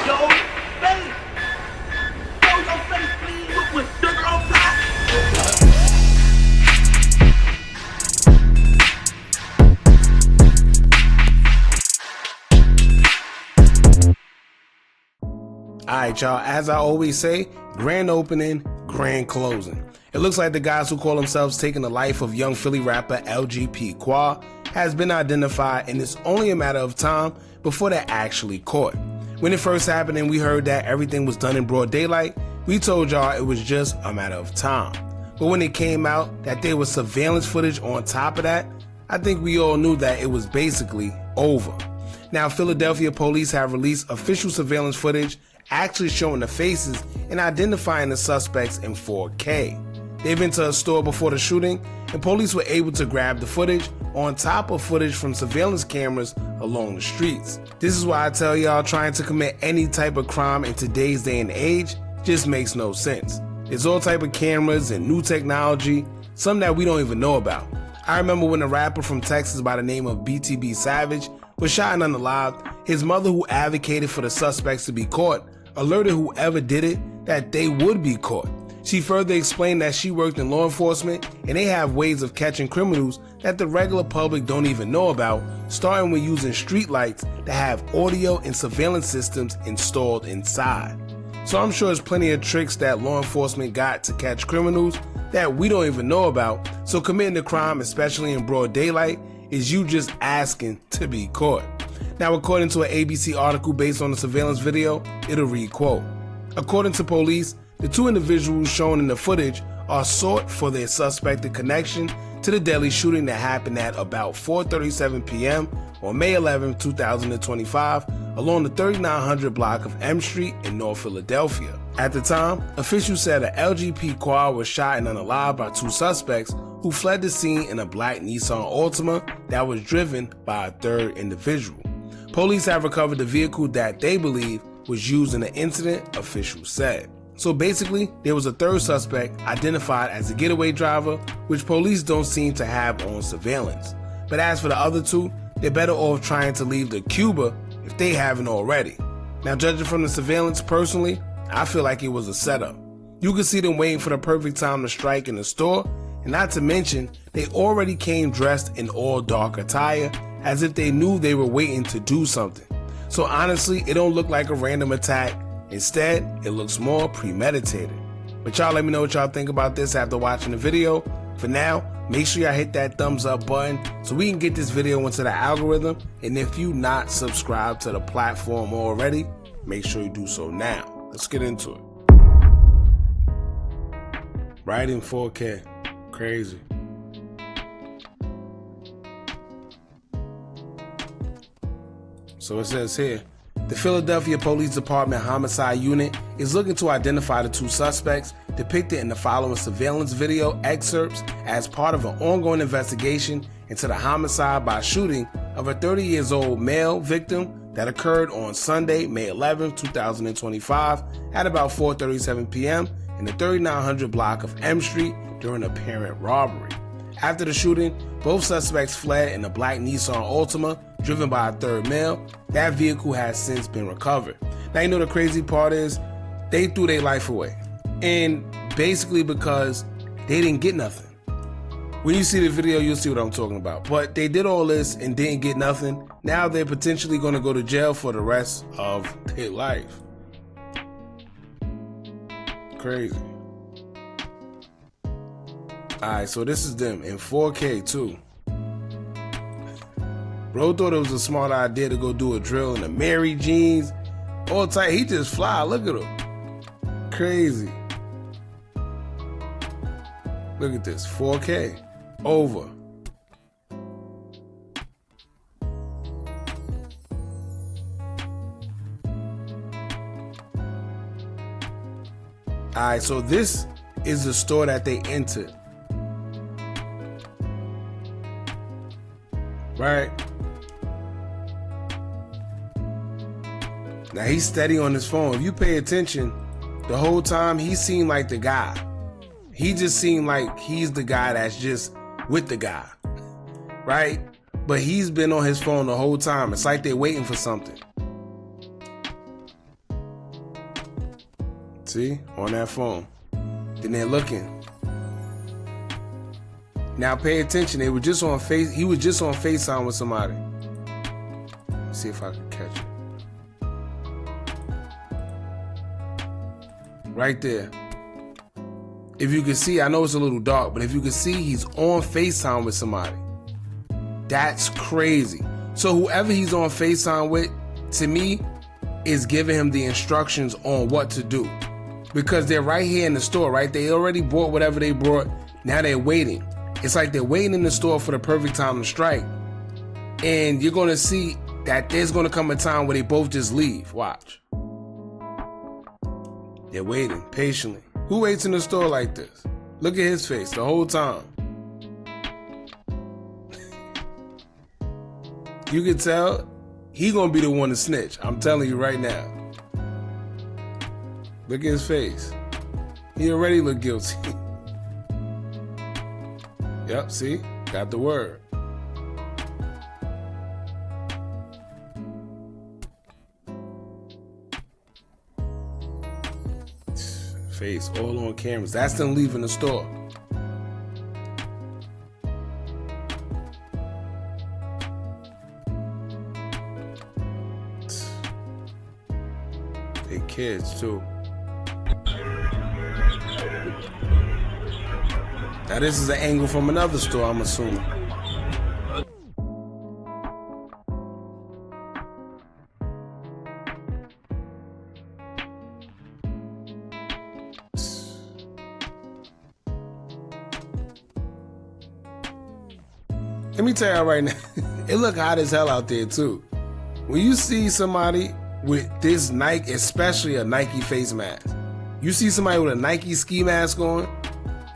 Yo, face. Show your face, please. With sugar on top. Alright y'all, as I always say, grand opening, grand closing. It looks like the guys who call themselves taking the life of young Philly rapper LGP Qua has been identified, and it's only a matter of time before they're actually caught. When it first happened and we heard that everything was done in broad daylight, we told y'all it was just a matter of time. But when it came out that there was surveillance footage on top of that, I think we all knew that it was basically over. Now, Philadelphia police have released official surveillance footage actually showing the faces and identifying the suspects in 4K. They've been to a store before the shooting, and police were able to grab the footage on top of footage from surveillance cameras along the streets. This is why I tell y'all, trying to commit any type of crime in today's day and age just makes no sense. There's all type of cameras and new technology, some that we don't even know about. I remember when a rapper from Texas by the name of BTB Savage was shot and unalived, his mother, who advocated for the suspects to be caught, alerted whoever did it that they would be caught. She further explained that she worked in law enforcement and they have ways of catching criminals that the regular public don't even know about, starting with using street lights that have audio and surveillance systems installed inside. So I'm sure there's plenty of tricks that law enforcement got to catch criminals that we don't even know about. So committing a crime, especially in broad daylight, is you just asking to be caught. Now, according to an ABC article based on the surveillance video, it'll read, quote, according to police, the two individuals shown in the footage are sought for their suspected connection to the deadly shooting that happened at about 4:37 p.m. on May 11, 2025, along the 3900 block of M Street in North Philadelphia. At the time, officials said a LGP Qua was shot and unalived by two suspects who fled the scene in a black Nissan Altima that was driven by a third individual. Police have recovered the vehicle that they believe was used in the incident, officials said. So basically, there was a third suspect identified as the getaway driver, which police don't seem to have on surveillance. But as for the other two, they're better off trying to leave the Cuba if they haven't already. Now, judging from the surveillance personally, I feel like it was a setup. You could see them waiting for the perfect time to strike in the store, and not to mention, they already came dressed in all dark attire, as if they knew they were waiting to do something. So honestly, it don't look like a random attack. Instead, it looks more premeditated. But y'all let me know what y'all think about this after watching the video. For now, make sure y'all hit that thumbs up button so we can get this video into the algorithm. And if you not subscribed to the platform already, make sure you do so now. Let's get into it. Right in 4K. Crazy. So it says here, the Philadelphia Police Department Homicide Unit is looking to identify the two suspects depicted in the following surveillance video excerpts as part of an ongoing investigation into the homicide by shooting of a 30-year-old male victim that occurred on Sunday, May 11, 2025 at about 4:37 p.m. in the 3900 block of M Street during a apparent robbery. After the shooting, both suspects fled in a black Nissan Altima driven by a third male. That vehicle has since been recovered. Now, you know the crazy part is they threw their life away, and basically because they didn't get nothing. When you see the video, you'll see what I'm talking about. But they did all this and didn't get nothing. Now they're potentially going to go to jail for the rest of their life. Crazy. Alright, so this is them in 4K too. Bro thought it was a smart idea to go do a drill in the Mary jeans. All tight, he just fly, look at him. Crazy. Look at this, 4K, over. Alright, so this is the store that they entered. Right? Now he's steady on his phone. If you pay attention, the whole time he seemed like the guy. He just seemed like he's the guy that's just with the guy. Right? But he's been on his phone the whole time. It's like they're waiting for something. See? On that phone. Then they're looking. Now pay attention. He was just on FaceTime with somebody. Let's see if I can catch it. Right there. If you can see, I know it's a little dark, but if you can see, he's on FaceTime with somebody. That's crazy. So whoever he's on FaceTime with, to me, is giving him the instructions on what to do. Because they're right here in the store, right? They already bought whatever they brought. Now they're waiting. It's like they're waiting in the store for the perfect time to strike. And you're going to see that there's going to come a time where they both just leave. Watch. They're waiting patiently. Who waits in the store like this? Look at his face the whole time. You can tell he gonna be the one to snitch. I'm telling you right now. Look at his face. He already look guilty. Yep, see? Got the word. Face all on cameras. That's them leaving the store. They kids too. Now this is an angle from another store, I'm assuming. Let me tell y'all right now, it look hot as hell out there too. When you see somebody with this Nike, especially a Nike face mask, you see somebody with a Nike ski mask on,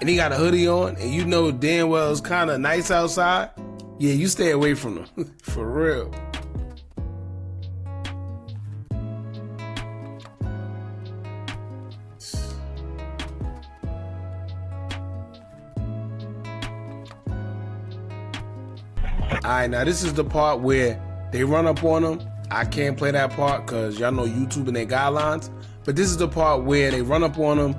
and he got a hoodie on, and you know damn well it's kind of nice outside, yeah, you stay away from them, for real. Alright, now this is the part where they run up on them. I can't play that part because y'all know YouTube and their guidelines. But this is the part where they run up on them,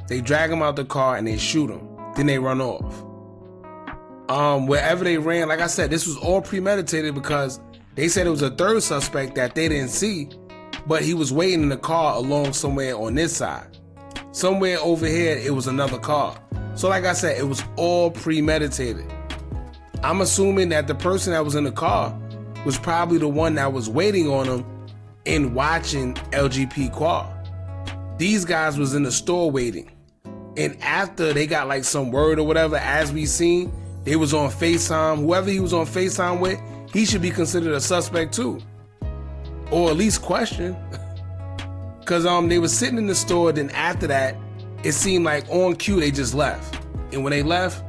they drag them out the car and they shoot them. Then they run off. Wherever they ran, like I said, this was all premeditated because they said it was a third suspect that they didn't see, but he was waiting in the car along somewhere on this side. Somewhere over here, it was another car. So like I said, it was all premeditated. I'm assuming that the person that was in the car was probably the one that was waiting on him and watching LGP Qua. These guys was in the store waiting. And after they got like some word or whatever, as we seen, they was on FaceTime. Whoever he was on FaceTime with, he should be considered a suspect too. Or at least questioned. Cause they was sitting in the store, then after that, it seemed like on cue they just left. And when they left,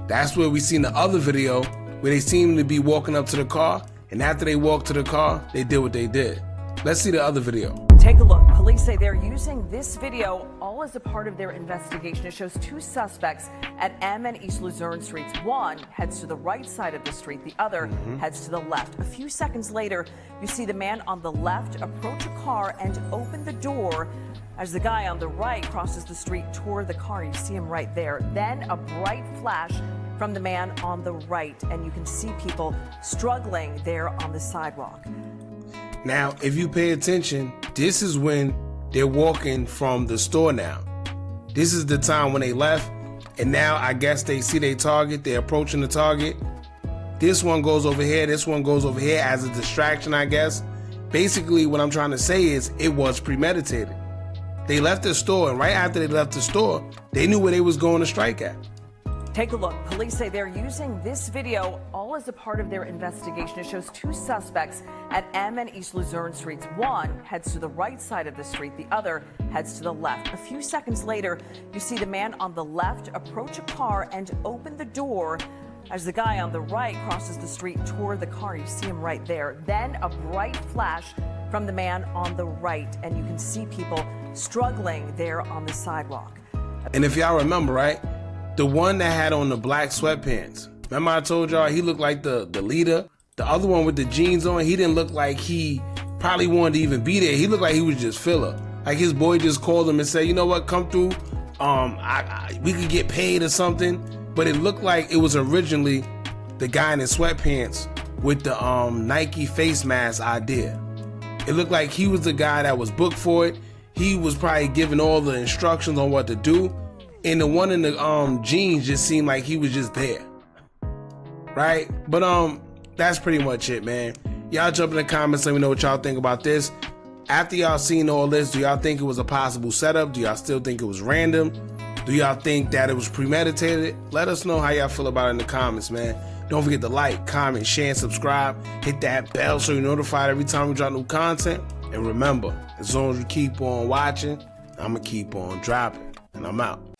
that's where we seen the other video where they seemed to be walking up to the car, and after they walked to the car, they did what they did. Let's see the other video. Take a look. Police say they're using this video all as a part of their investigation. It shows two suspects at M and East Luzerne Streets. One heads to the right side of the street. The other heads to the left. A few seconds later, you see the man on the left approach a car and open the door as the guy on the right crosses the street toward the car. You see him right there. Then a bright flash from the man on the right, and you can see people struggling there on the sidewalk. Now, if you pay attention, this is when they're walking from the store now. This is the time when they left, and now I guess they see their target, they're approaching the target. This one goes over here, this one goes over here as a distraction, I guess. Basically, what I'm trying to say is it was premeditated. They left the store, and right after they left the store, they knew where they was going to strike at. Take a look. Police say they're using this video all as a part of their investigation. It shows two suspects at M and East Luzerne Streets. One heads to the right side of the street. The other heads to the left. A few seconds later, you see the man on the left approach a car and open the door as the guy on the right crosses the street toward the car. You see him right there. Then a bright flash from the man on the right, and you can see people struggling there on the sidewalk. And if y'all remember, right? The one that had on the black sweatpants. Remember I told y'all he looked like the leader? The other one with the jeans on, he didn't look like he probably wanted to even be there. He looked like he was just filler. Like his boy just called him and said, you know what, come through. We could get paid or something. But it looked like it was originally the guy in his sweatpants with the Nike face mask idea. It looked like he was the guy that was booked for it. He was probably giving all the instructions on what to do. And the one in the jeans just seemed like he was just there. Right? But that's pretty much it, man. Y'all jump in the comments, let me know what y'all think about this. After y'all seen all this, do y'all think it was a possible setup? Do y'all still think it was random? Do y'all think that it was premeditated? Let us know how y'all feel about it in the comments, man. Don't forget to like, comment, share, and subscribe. Hit that bell so you're notified every time we drop new content. And remember, as long as you keep on watching, I'm going to keep on dropping. And I'm out.